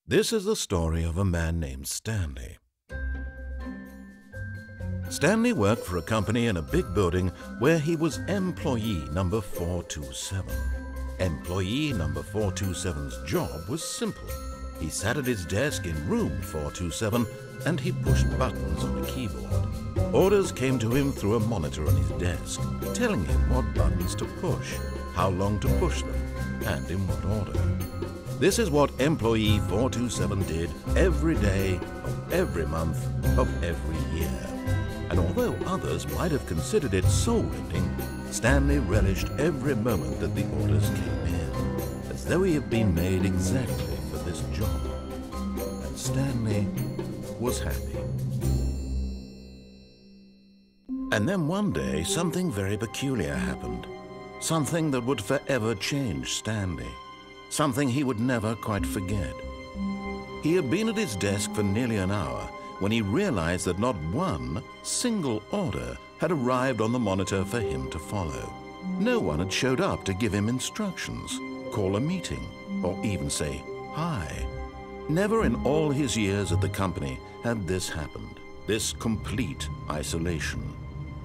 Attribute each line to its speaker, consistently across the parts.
Speaker 1: This is the story of a man named Stanley. Stanley worked for a company in a big building where he was employee number 427. Employee number 427's job was simple. He sat at his desk in room 427 and he pushed buttons on a keyboard. Orders came to him through a monitor on his desk, telling him what buttons to push, how long to push them, and in what order. This is what employee 427 did every day of every month of every year. And although others might have considered it soul-rending, Stanley relished every moment that the orders came in, as though he had been made exactly for this job. And Stanley was happy. And then one day, something very peculiar happened. Something that would forever change Stanley. Something he would never quite forget. He had been at his desk for nearly an hour when he realized that not one single order had arrived on the monitor for him to follow. No one had showed up to give him instructions, call a meeting, or even say hi. Never in all his years at the company had this happened, this complete isolation.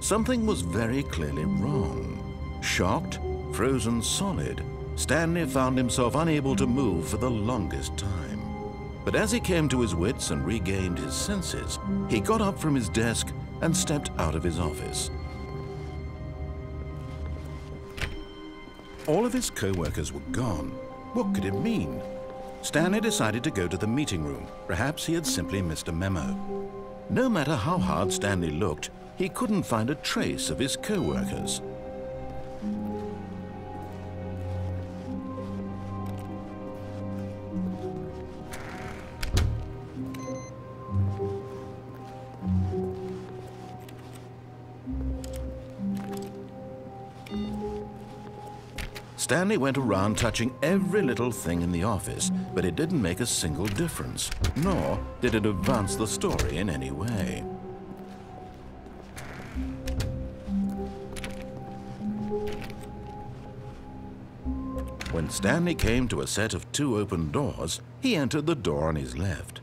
Speaker 1: Something was very clearly wrong. Shocked, frozen solid, Stanley found himself unable to move for the longest time. But as he came to his wits and regained his senses, he got up from his desk and stepped out of his office. All of his co-workers were gone. What could it mean? Stanley decided to go to the meeting room. Perhaps he had simply missed a memo. No matter how hard Stanley looked, he couldn't find a trace of his co-workers. Stanley went around touching every little thing in the office, but it didn't make a single difference, nor did it advance the story in any way. When Stanley came to a set of 2 open doors, he entered the door on his left.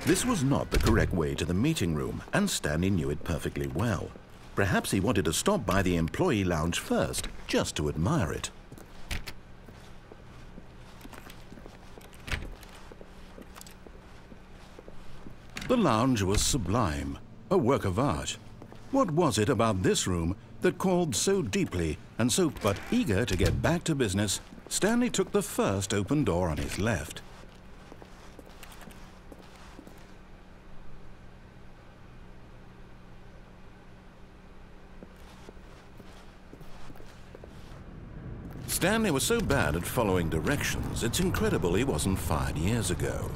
Speaker 1: This was not the correct way to the meeting room, and Stanley knew it perfectly well. Perhaps he wanted to stop by the employee lounge first, just to admire it. The lounge was sublime, a work of art. What was it about this room that called so deeply, and so but eager to get back to business, Stanley took the first open door on his left. Stanley was so bad at following directions, it's incredible he wasn't fired years ago.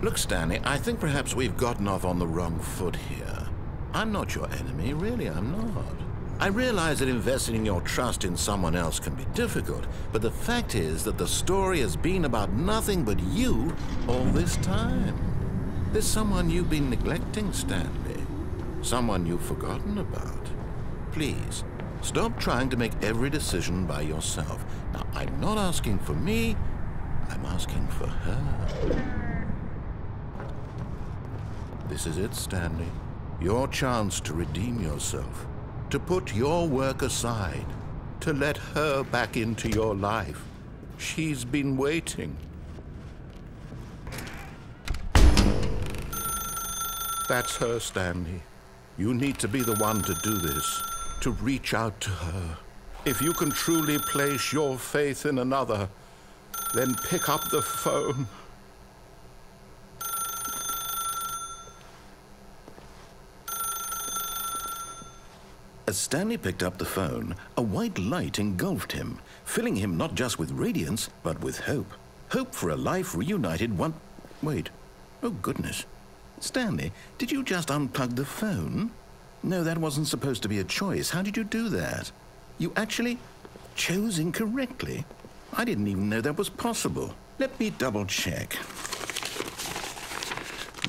Speaker 1: Look, Stanley, I think perhaps we've gotten off on the wrong foot here. I'm not your enemy, really, I'm not. I realize that investing your trust in someone else can be difficult, but the fact is that the story has been about nothing but you all this time. There's someone you've been neglecting, Stanley. Someone you've forgotten about. Please, stop trying to make every decision by yourself. Now, I'm not asking for me, I'm asking for her. This is it, Stanley. Your chance to redeem yourself, to put your work aside, to let her back into your life. She's been waiting. That's her, Stanley. You need to be the one to do this, to reach out to her. If you can truly place your faith in another, then pick up the phone. As Stanley picked up the phone, a white light engulfed him, filling him not just with radiance, but with hope. Hope for a life reunited one... Wait. Oh, goodness. Stanley, did you just unplug the phone? No, that wasn't supposed to be a choice. How did you do that? You actually chose incorrectly? I didn't even know that was possible. Let me double check.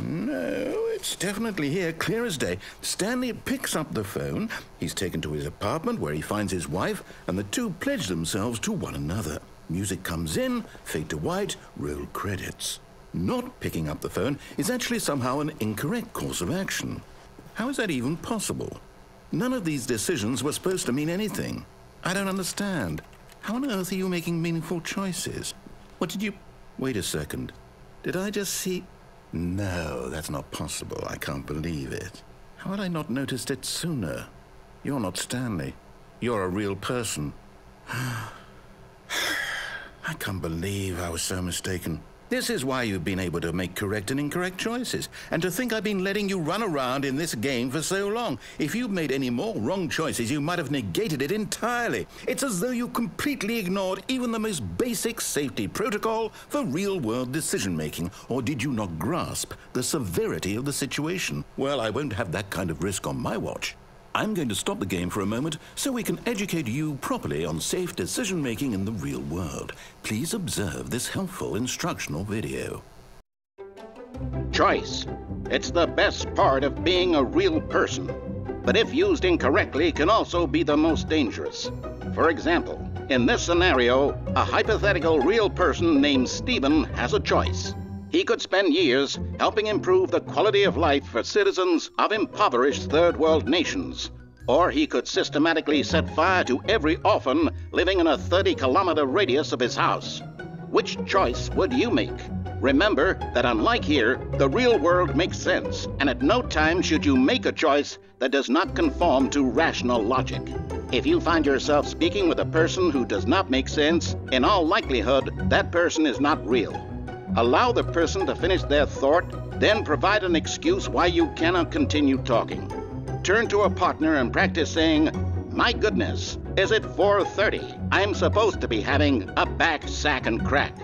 Speaker 1: No, it's definitely here, clear as day. Stanley picks up the phone. He's taken to his apartment where he finds his wife, and the two pledge themselves to one another. Music comes in, fade to white, roll credits. Not picking up the phone is actually somehow an incorrect course of action. How is that even possible? None of these decisions were supposed to mean anything. I don't understand. How on earth are you making meaningful choices? What did you... Wait a second. Did I just see... No, that's not possible. I can't believe it. How had I not noticed it sooner? You're not Stanley. You're a real person. I can't believe I was so mistaken. This is why you've been able to make correct and incorrect choices. And to think I've been letting you run around in this game for so long. If you'd made any more wrong choices, you might have negated it entirely. It's as though you completely ignored even the most basic safety protocol for real-world decision-making. Or did you not grasp the severity of the situation? Well, I won't have that kind of risk on my watch. I'm going to stop the game for a moment so we can educate you properly on safe decision-making in the real world. Please observe this helpful instructional video.
Speaker 2: Choice. It's the best part of being a real person, but if used incorrectly can also be the most dangerous. For example, in this scenario, a hypothetical real person named Stephen has a choice. He could spend years helping improve the quality of life for citizens of impoverished third world nations. Or he could systematically set fire to every orphan living in a 30-kilometer radius of his house. Which choice would you make? Remember that unlike here, the real world makes sense, and at no time should you make a choice that does not conform to rational logic. If you find yourself speaking with a person who does not make sense, in all likelihood, that person is not real. Allow the person to finish their thought, then provide an excuse why you cannot continue talking. Turn to a partner and practice saying, "My goodness, is it 4:30? I'm supposed to be having a back, sack, and crack."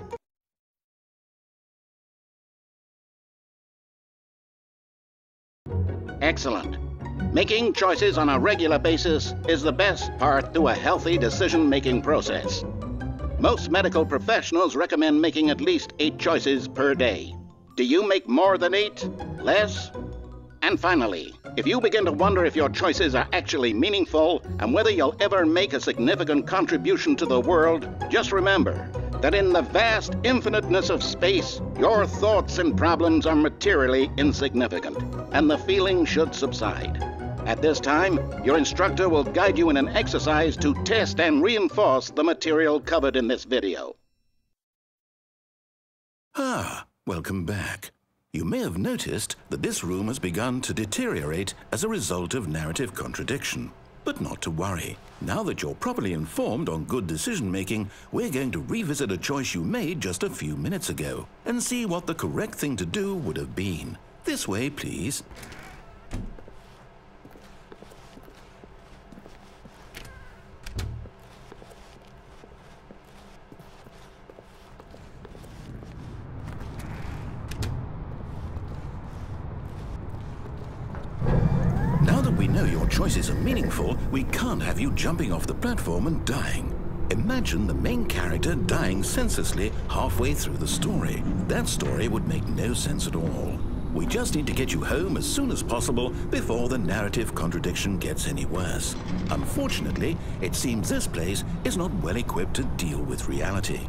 Speaker 2: Excellent. Making choices on a regular basis is the best part to a healthy decision-making process. Most medical professionals recommend making at least 8 choices per day. Do you make more than 8? Less? And finally, if you begin to wonder if your choices are actually meaningful and whether you'll ever make a significant contribution to the world, just remember that in the vast infiniteness of space, your thoughts and problems are materially insignificant, and the feeling should subside. At this time, your instructor will guide you in an exercise to test and reinforce the material covered in this video.
Speaker 1: Welcome back. You may have noticed that this room has begun to deteriorate as a result of narrative contradiction. But not to worry. Now that you're properly informed on good decision-making, we're going to revisit a choice you made just a few minutes ago and see what the correct thing to do would have been. This way, please. Now that we know your choices are meaningful, we can't have you jumping off the platform and dying. Imagine the main character dying senselessly halfway through the story. That story would make no sense at all. We just need to get you home as soon as possible before the narrative contradiction gets any worse. Unfortunately, it seems this place is not well equipped to deal with reality.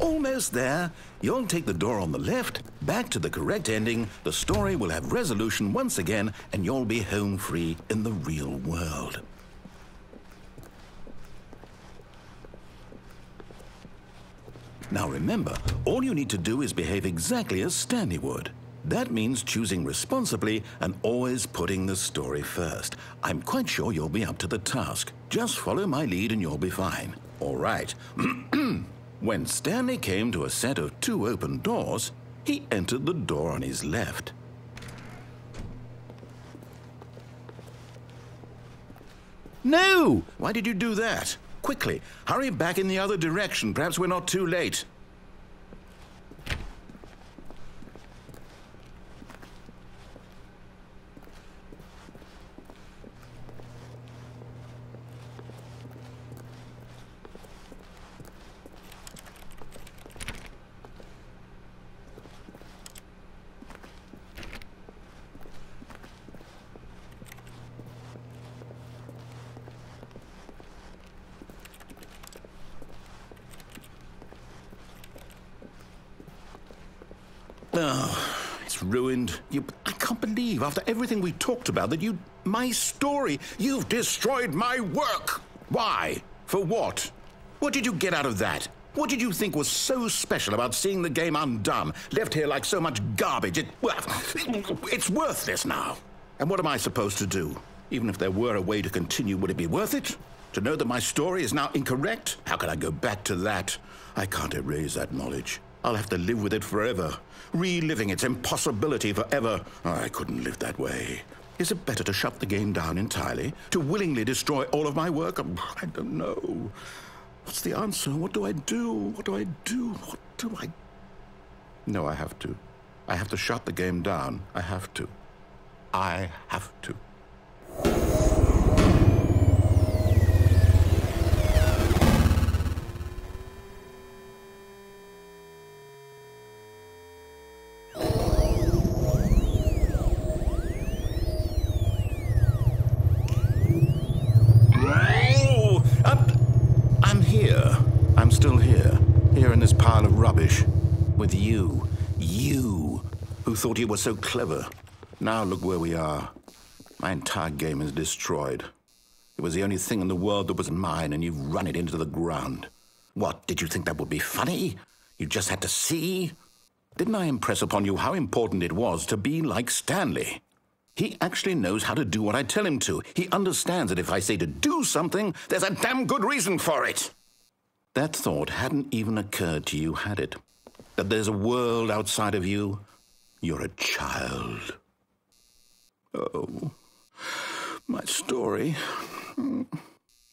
Speaker 1: Almost there. You'll take the door on the left, back to the correct ending, the story will have resolution once again, and you'll be home free in the real world. Now remember, all you need to do is behave exactly as Stanley would. That means choosing responsibly and always putting the story first. I'm quite sure you'll be up to the task. Just follow my lead and you'll be fine. All right. When Stanley came to a set of 2 open doors, he entered the door on his left. No! Why did you do that? Quickly, hurry back in the other direction. Perhaps we're not too late. Oh, it's ruined. I can't believe, after everything we talked about, that my story, you've destroyed my work. Why? For what? What did you get out of that? What did you think was so special about seeing the game undone, left here like so much garbage? It's worthless now. And what am I supposed to do? Even if there were a way to continue, would it be worth it? To know that my story is now incorrect? How can I go back to that? I can't erase that knowledge. I'll have to live with it forever, reliving its impossibility forever. I couldn't live that way. Is it better to shut the game down entirely? To willingly destroy all of my work? I don't know. What's the answer? What do I do? What do I do? What do I... No, I have to. I have to shut the game down. I have to. I have to. I'm still here in this pile of rubbish, with you, who thought you were so clever. Now look where we are. My entire game is destroyed. It was the only thing in the world that was mine, and you've run it into the ground. What, did you think that would be funny? You just had to see? Didn't I impress upon you how important it was to be like Stanley? He actually knows how to do what I tell him to. He understands that if I say to do something, there's a damn good reason for it. That thought hadn't even occurred to you, had it? That there's a world outside of you? You're a child. Oh, my story.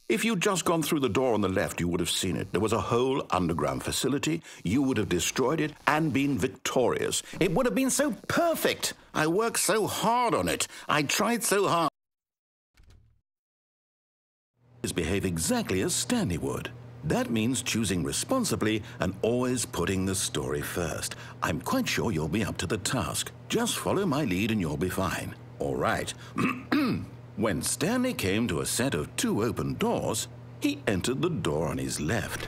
Speaker 1: If you'd just gone through the door on the left, you would have seen it. There was a whole underground facility. You would have destroyed it and been victorious. It would have been so perfect. I worked so hard on it. I tried so hard. Behave exactly as Stanley would. That means choosing responsibly and always putting the story first. I'm quite sure you'll be up to the task. Just follow my lead and you'll be fine. All right. When Stanley came to a set of 2 open doors, he entered the door on his left.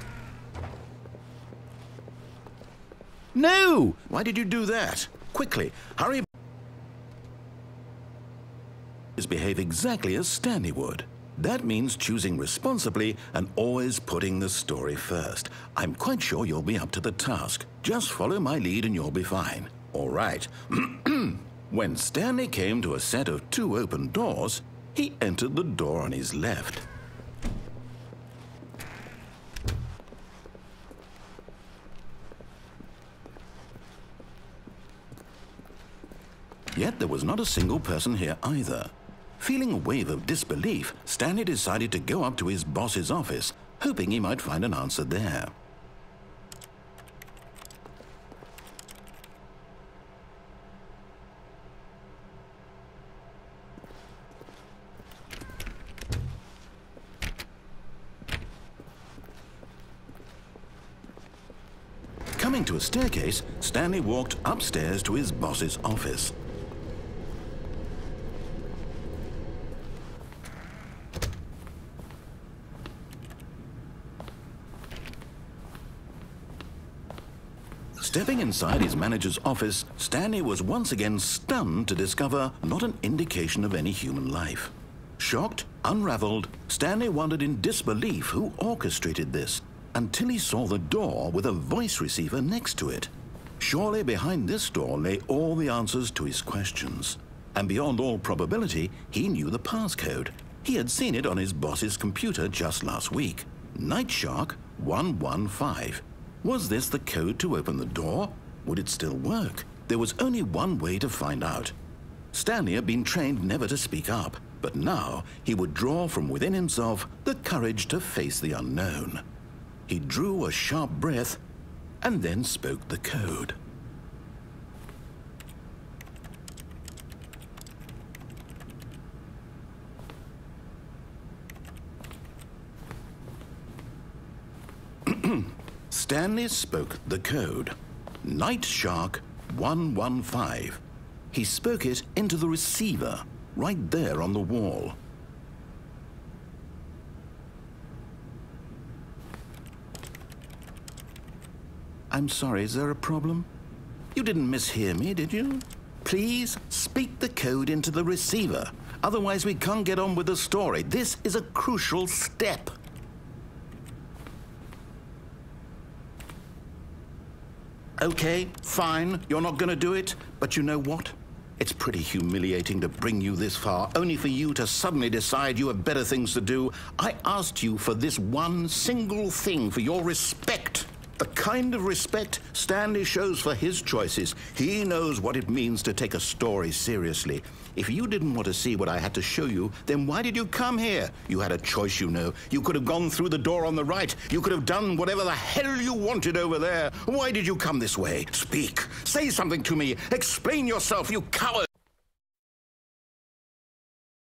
Speaker 1: No! Why did you do that? Quickly, hurry. Behave exactly as Stanley would. That means choosing responsibly and always putting the story first. I'm quite sure you'll be up to the task. Just follow my lead and you'll be fine. All right. When Stanley came to a set of 2 open doors, he entered the door on his left. Yet there was not a single person here either. Feeling a wave of disbelief, Stanley decided to go up to his boss's office, hoping he might find an answer there. Coming to a staircase, Stanley walked upstairs to his boss's office. Stepping inside his manager's office, Stanley was once again stunned to discover not an indication of any human life. Shocked, unraveled, Stanley wondered in disbelief who orchestrated this, until he saw the door with a voice receiver next to it. Surely behind this door lay all the answers to his questions. And beyond all probability, he knew the passcode. He had seen it on his boss's computer just last week. Nightshark 115. Was this the code to open the door? Would it still work? There was only one way to find out. Stanley had been trained never to speak up. But now he would draw from within himself the courage to face the unknown. He drew a sharp breath and then spoke the code. Stanley spoke the code. Night Shark 115. He spoke it into the receiver, right there on the wall. I'm sorry, is there a problem? You didn't mishear me, did you? Please speak the code into the receiver. Otherwise, we can't get on with the story. This is a crucial step. Okay, fine, you're not gonna do it, but you know what? It's pretty humiliating to bring you this far, only for you to suddenly decide you have better things to do. I asked you for this one single thing, for your respect. The kind of respect Stanley shows for his choices. He knows what it means to take a story seriously. If you didn't want to see what I had to show you, then why did you come here? You had a choice, you know. You could have gone through the door on the right. You could have done whatever the hell you wanted over there. Why did you come this way? Speak. Say something to me. Explain yourself, you coward.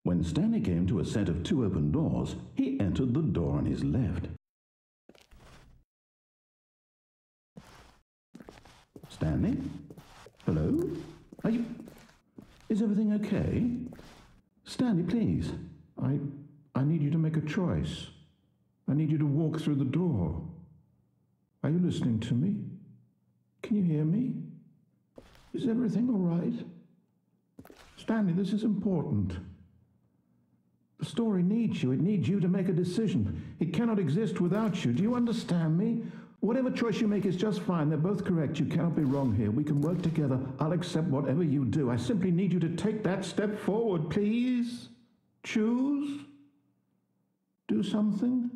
Speaker 1: When Stanley came to a set of 2 open doors, he entered the door on his left. Stanley? Hello? Are you... Is everything okay? Stanley, please. I need you to make a choice. I need you to walk through the door. Are you listening to me? Can you hear me? Is everything all right? Stanley, this is important. The story needs you. It needs you to make a decision. It cannot exist without you. Do you understand me? Whatever choice you make is just fine. They're both correct. You cannot be wrong here. We can work together. I'll accept whatever you do. I simply need you to take that step forward, please. Choose. Do something.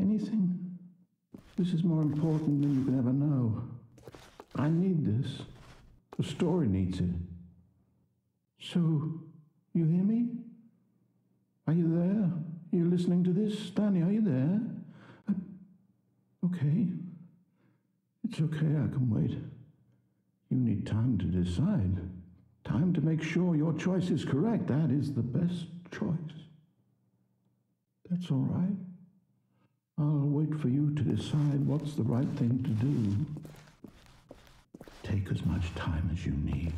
Speaker 1: Anything. This is more important than you can ever know. I need this. The story needs it. So, you hear me? Are you there? Are you listening to this? Stanley, are you there? Okay. It's okay, I can wait. You need time to decide. Time to make sure your choice is correct. That is the best choice. That's all right. I'll wait for you to decide what's the right thing to do. Take as much time as you need.